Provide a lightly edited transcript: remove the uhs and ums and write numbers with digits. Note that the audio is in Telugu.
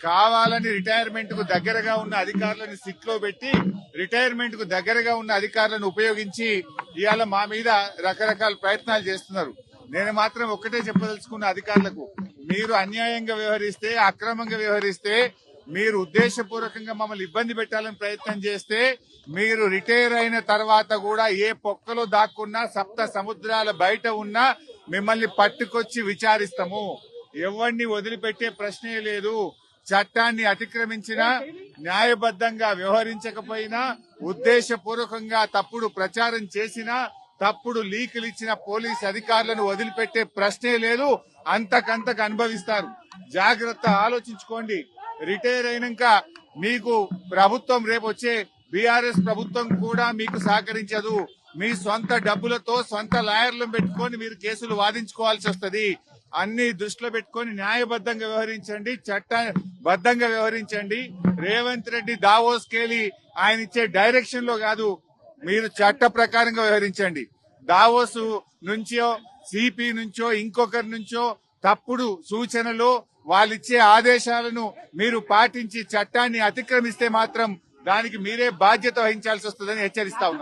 కావాలని రిటైర్మెంట్ కు దగ్గరగా ఉన్న అధికారులను సిట్ లో పెట్టి రిటైర్మెంట్ కు దగ్గరగా ఉన్న అధికారులను ఉపయోగించి ఇవాళ మా మీద రకరకాల ప్రయత్నాలు చేస్తున్నారు. నేను మాత్రం ఒక్కటే చెప్పదలుచుకున్న అధికారులకు, మీరు అన్యాయంగా వ్యవహరిస్తే, అక్రమంగా వ్యవహరిస్తే, మీరు ఉద్దేశపూర్వకంగా మమ్మల్ని ఇబ్బంది పెట్టాలని ప్రయత్నం చేస్తే, మీరు రిటైర్ అయిన తర్వాత కూడా ఏ పొక్కలో దాక్కున్నా, సప్త సముద్రాల బయట ఉన్నా మిమ్మల్ని పట్టుకొచ్చి విచారిస్తాము. ఎవరిని వదిలిపెట్టే ప్రశ్నే లేదు. చట్టాన్ని అతిక్రమించినా, న్యాయబద్దంగా వ్యవహరించకపోయినా, ఉద్దేశపూర్వకంగా తప్పుడు ప్రచారం చేసినా, తప్పుడు లీకులు ఇచ్చిన పోలీస్ అధికారులను వదిలిపెట్టే ప్రశ్నే లేదు. అంతకంతకు అనుభవిస్తారు. జాగ్రత్త, ఆలోచించుకోండి. రిటైర్ అయినాక మీకు ప్రభుత్వం రేపు వచ్చే బీఆర్ఎస్ ప్రభుత్వం కూడా మీకు సహకరించదు. మీ సొంత డబ్బులతో సొంత లాయర్లను పెట్టుకొని మీరు కేసులు వాదించుకోవాల్సి వస్తుంది. అన్ని దృష్టిలో పెట్టుకొని న్యాయబద్దంగా వ్యవహరించండి, చట్టబద్దంగా వ్యవహరించండి. రేవంత్ రెడ్డి దావోస్ కేలి ఆయన ఇచ్చే డైరెక్షన్ లో కాదు, మీరు చట్ట ప్రకారంగా వ్యవహరించండి. దావోస్ నుంచో, సిపి నుంచో, ఇంకొకరి నుంచో తప్పుడు సూచనలు, వాళ్ళిచ్చే ఆదేశాలను మీరు పాటించి చట్టాన్ని అతిక్రమిస్తే మాత్రం దానికి మీరే బాధ్యత వహించాల్సి వస్తుందని హెచ్చరిస్తా ఉన్నారు.